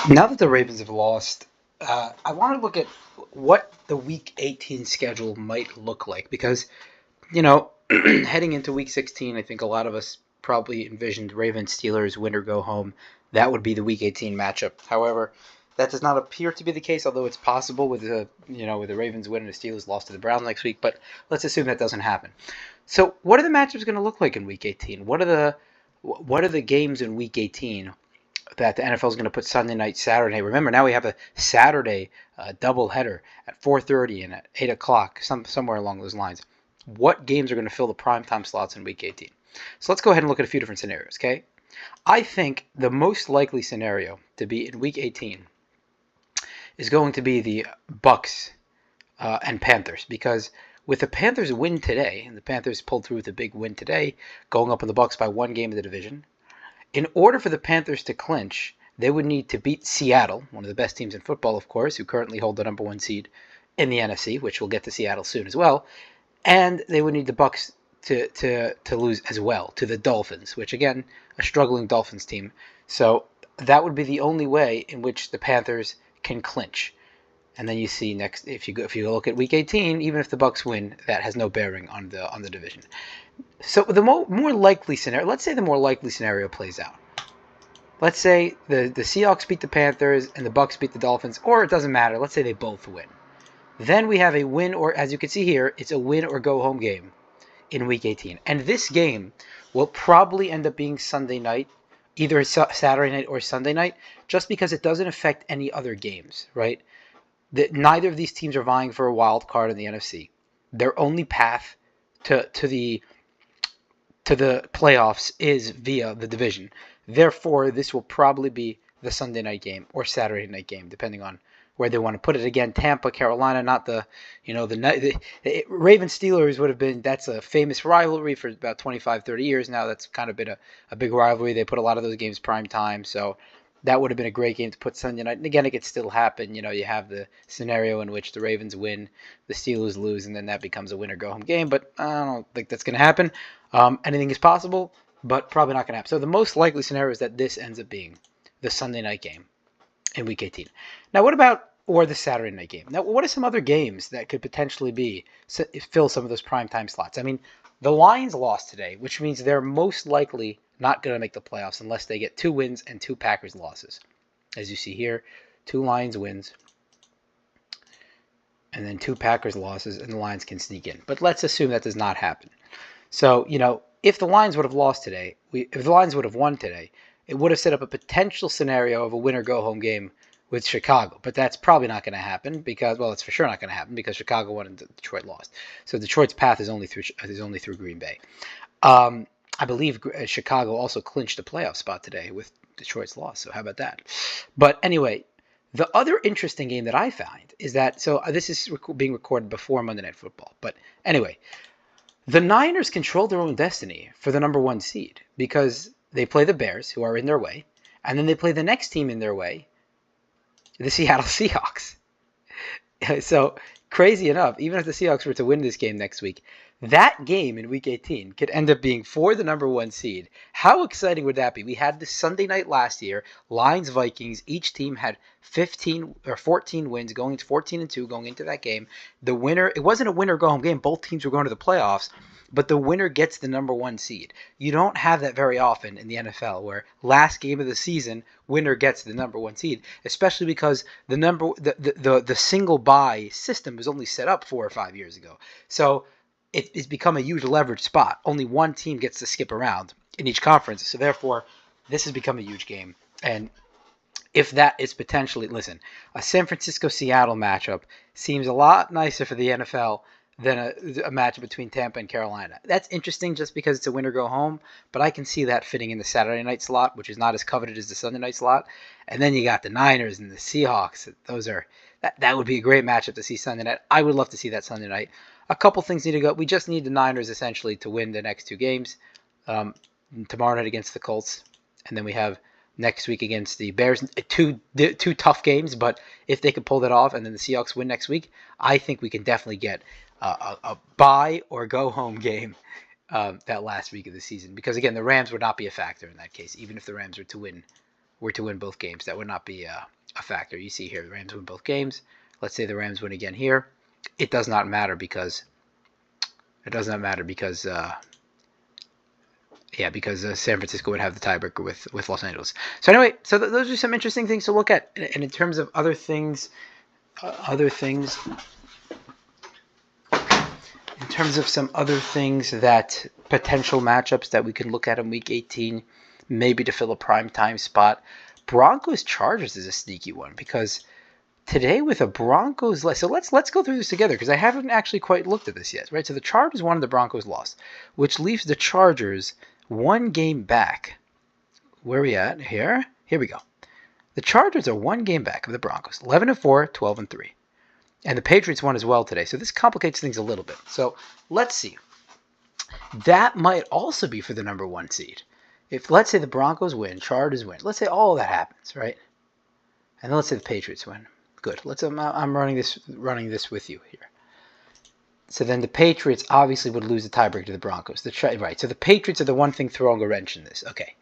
Now that the Ravens have lost, I want to look at what the Week 18 schedule might look like because, heading into Week 16, I think a lot of us probably envisioned Ravens Steelers win or go home. That would be the Week 18 matchup. However, that does not appear to be the case, although it's possible with the Ravens win and the Steelers lost to the Browns next week. But let's assume that doesn't happen. So, what are the matchups going to look like in Week 18? What are the games in Week 18 that the NFL is going to put Sunday night, Saturday? Remember, now we have a Saturday doubleheader at 4:30 and at 8 o'clock, somewhere along those lines. What games are going to fill the primetime slots in Week 18? So let's go ahead and look at a few different scenarios, okay? I think the most likely scenario to be in Week 18 is going to be the Bucks and Panthers, because with the Panthers win today, and the Panthers pulled through with a big win today, going up on the Bucks by one game in the division. In order for the Panthers to clinch, they would need to beat Seattle, one of the best teams in football, of course, who currently hold the number one seed in the NFC, which we'll get to Seattle soon as well. And they would need the Bucks to lose as well to the Dolphins, which again, a struggling Dolphins team. So that would be the only way in which the Panthers can clinch. And then you see next, if you look at Week 18, even if the Bucks win, that has no bearing on the division. So the more likely scenario, let's say the more likely scenario plays out. Let's say the Seahawks beat the Panthers and the Bucks beat the Dolphins, or it doesn't matter. Let's say they both win. Then we have a win, or as you can see here, it's a win or go home game in Week 18. And this game will probably end up being Sunday night, either Saturday night or Sunday night, just because it doesn't affect any other games, right? Neither of these teams are vying for a wild card in the NFC. Their only path to the playoffs is via the division. Therefore, this will probably be the Sunday night game or Saturday night game, depending on where they want to put it. Again, Tampa, Carolina, not the Ravens Steelers would have been, that's a famous rivalry for about 25, 30 years now. That's kind of been a big rivalry. They put a lot of those games prime time, so that would have been a great game to put Sunday night. And again, it could still happen. You have the scenario in which the Ravens win, the Steelers lose, and then that becomes a win or go home game. But I don't think that's going to happen. Anything is possible, but probably not going to happen. So the most likely scenario is that this ends up being the Sunday night game in Week 18. Now, what about or the Saturday night game? Now, what are some other games that could potentially fill some of those primetime slots? I mean, the Lions lost today, which means they're most likely not going to make the playoffs unless they get 2 wins and 2 Packers losses. As you see here, 2 Lions wins and then 2 Packers losses, and the Lions can sneak in. But let's assume that does not happen. So, if the Lions would have lost today, if the Lions would have won today, it would have set up a potential scenario of a win-or-go-home game with Chicago. But that's probably not going to happen because, well, it's for sure not going to happen because Chicago won and Detroit lost. So Detroit's path is only through Green Bay. I believe Chicago also clinched a playoff spot today with Detroit's loss. So how about that? But anyway, the other interesting game that I find is that, so this is being recorded before Monday Night Football. But anyway, the Niners control their own destiny for the number one seed because they play the Bears, who are in their way, and then they play the next team in their way, the Seattle Seahawks. So, crazy enough, even if the Seahawks were to win this game next week, that game in Week 18 could end up being for the number one seed. How exciting would that be? We had this Sunday night last year, Lions Vikings. Each team had 15 or 14 wins, going to 14-2 going into that game. The winner, it wasn't a winner go home game. Both teams were going to the playoffs, but the winner gets the number one seed. You don't have that very often in the NFL, where last game of the season, winner gets the number one seed, especially because the single bye system was only set up 4 or 5 years ago. So it's become a huge leverage spot. Only one team gets to skip around in each conference. So therefore, this has become a huge game. And if that is potentially, listen, a San Francisco-Seattle matchup seems a lot nicer for the NFL than a matchup between Tampa and Carolina. That's interesting just because it's a win or go home, but I can see that fitting in the Saturday night slot, which is not as coveted as the Sunday night slot. And then you got the Niners and the Seahawks. That would be a great matchup to see Sunday night. I would love to see that Sunday night. A couple things need to go. We just need the Niners essentially to win the next 2 games. Tomorrow night against the Colts, and then we have next week against the Bears. Two tough games, but if they could pull that off and then the Seahawks win next week, I think we can definitely get a bye or go home game that last week of the season. Because again, the Rams would not be a factor in that case, even if the Rams were to win were to win both games. That would not be a factor. You see here, the Rams win both games. Let's say the Rams win again here. It does not matter because because San Francisco would have the tiebreaker with Los Angeles. So anyway, those are some interesting things to look at. And in terms of other things, in terms of some other things that potential matchups that we can look at in Week 18, maybe to fill a primetime spot, Broncos-Chargers is a sneaky one because today with a Broncos, so let's go through this together because I haven't actually quite looked at this yet, right? So the Chargers won, the Broncos lost, which leaves the Chargers one game back. Where are we at here? Here we go. The Chargers are one game back of the Broncos, 11-4, 12-3. And the Patriots won as well today. So this complicates things a little bit. So let's see. That might also be for the number one seed. If let's say the Broncos win, Chargers win. Let's say all of that happens, right? And then let's say the Patriots win. Good. I'm running this with you here. So then the Patriots obviously would lose the tiebreaker to the Broncos. Right. So the Patriots are the one thing throwing a wrench in this. Okay.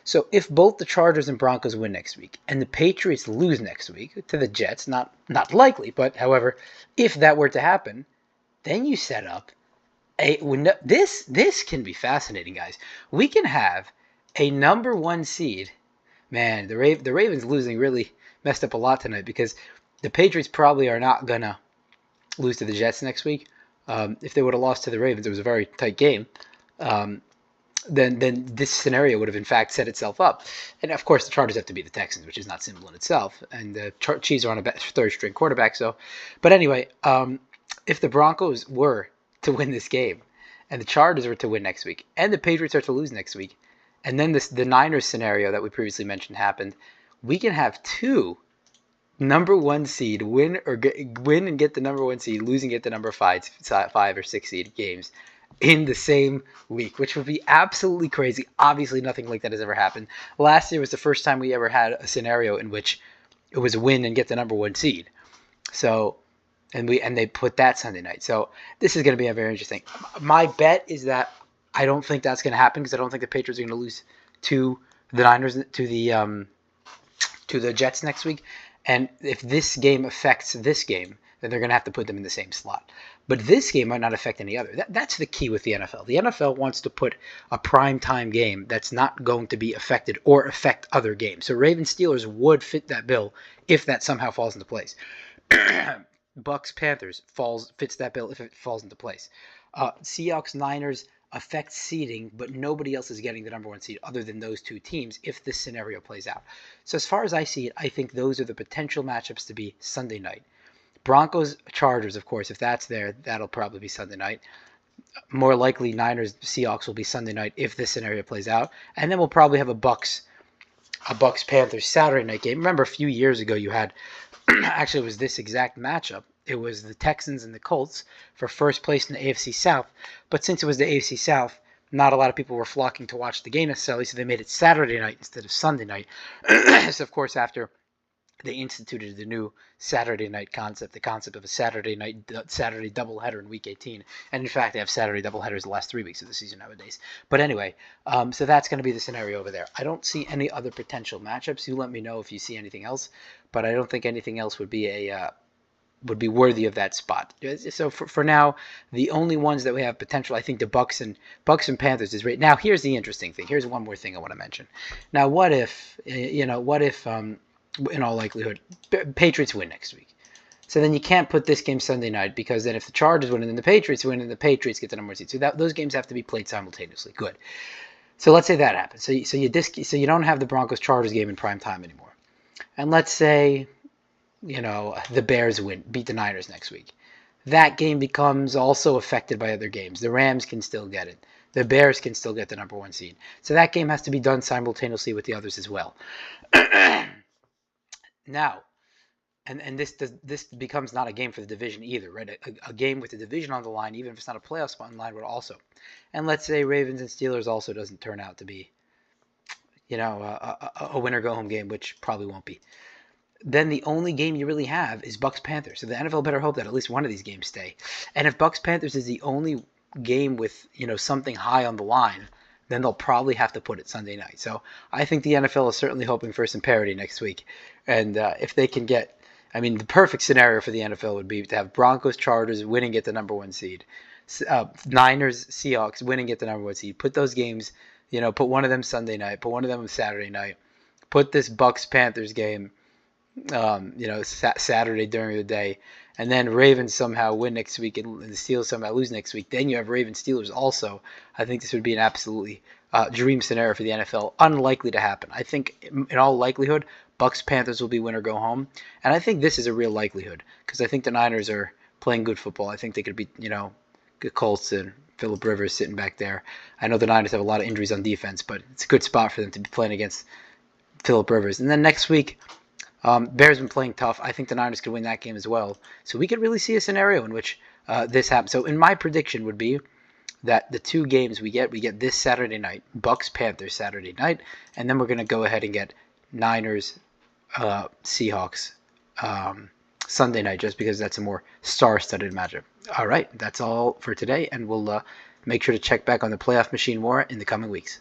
So if both the Chargers and Broncos win next week and the Patriots lose next week to the Jets, not likely, but however, if that were to happen, then you set up this can be fascinating, guys. We can have a number one seed. Man, the Ravens losing really messed up a lot tonight because the Patriots probably are not gonna lose to the Jets next week. If they would have lost to the Ravens, it was a very tight game. Then this scenario would have in fact set itself up. And of course, the Chargers have to beat the Texans, which is not simple in itself. And the Chiefs are on a third string quarterback. But anyway, if the Broncos were to win this game, and the Chargers were to win next week, and the Patriots are to lose next week, and then the Niners scenario that we previously mentioned happened, we can have two number one seed win and get the number one seed, losing get the number five or 6 seed games in the same week, which would be absolutely crazy. Obviously, nothing like that has ever happened. Last year was the first time we ever had a scenario in which it was win and get the number one seed. So, and they put that Sunday night. So this is going to be a very interesting. My bet is that I don't think that's going to happen because I don't think the Patriots are going to lose to the Niners to the Jets next week. And if this game affects this game, then they're going to have to put them in the same slot. But this game might not affect any other. That's the key with the NFL. The NFL wants to put a primetime game that's not going to be affected or affect other games. So Ravens-Steelers would fit that bill if that somehow falls into place. Bucks-Panthers fits that bill if it falls into place. Seahawks-Niners affects seeding, but nobody else is getting the number one seed other than those two teams if this scenario plays out. So as far as I see it, I think those are the potential matchups to be Sunday night. Broncos-Chargers, of course, if that's there, that'll probably be Sunday night. More likely, Niners-Seahawks will be Sunday night if this scenario plays out. And then we'll probably have a Bucks-Panthers Saturday night game. Remember, a few years ago, you had, actually, it was this exact matchup. It was the Texans and the Colts for first place in the AFC South. But since it was the AFC South, not a lot of people were flocking to watch the game necessarily, so they made it Saturday night instead of Sunday night. So, of course, after they instituted the new Saturday night concept, the concept of a Saturday doubleheader in Week 18. And in fact, they have Saturday doubleheaders the last 3 weeks of the season nowadays. But anyway, so that's going to be the scenario over there. I don't see any other potential matchups. You let me know if you see anything else. But I don't think anything else would be worthy of that spot. So for now, the only ones that we have potential, I think the Bucks and Panthers is right. Now, here's the interesting thing. Here's one more thing I want to mention. Now, what if in all likelihood, Patriots win next week? So then you can't put this game Sunday night because then if the Chargers win and then the Patriots win and the Patriots get the number one seed, so those games have to be played simultaneously. Good. So let's say that happens. So you don't have the Broncos-Chargers game in prime time anymore. And let's say the Bears beat the Niners next week. That game becomes also affected by other games. The Rams can still get it. The Bears can still get the number one seed. So that game has to be done simultaneously with the others as well. Now, and this becomes not a game for the division either, right? A game with the division on the line, even if it's not a playoff spot on the line, would also. And let's say Ravens and Steelers also doesn't turn out to be, a winner-go-home game, which probably won't be. Then the only game you really have is Bucks-Panthers. So the NFL better hope that at least one of these games stay. And if Bucks-Panthers is the only game with, something high on the line, then they'll probably have to put it Sunday night. So I think the NFL is certainly hoping for some parity next week. And if they can get, I mean, the perfect scenario for the NFL would be to have Broncos, Chargers win and get the number one seed. Niners, Seahawks win and get the number one seed. Put those games, put one of them Sunday night, put one of them Saturday night. Put this Bucks Panthers game, Saturday during the day, and then Ravens somehow win next week and the Steelers somehow lose next week. Then you have Ravens Steelers also. I think this would be an absolutely dream scenario for the NFL. Unlikely to happen. I think in all likelihood, Bucks Panthers will be win or go home, and I think this is a real likelihood because I think the Niners are playing good football. I think they could beat good Colts and Phillip Rivers sitting back there. I know the Niners have a lot of injuries on defense, but it's a good spot for them to be playing against Phillip Rivers. And then next week, Bears been playing tough. I think the Niners could win that game as well. So we could really see a scenario in which this happens. So in my prediction would be that the two games we get this Saturday night, Bucks Panthers Saturday night, and then we're going to go ahead and get Niners Seahawks Sunday night, just because that's a more star-studded matchup. All right, that's all for today, and we'll make sure to check back on the Playoff Machine more in the coming weeks.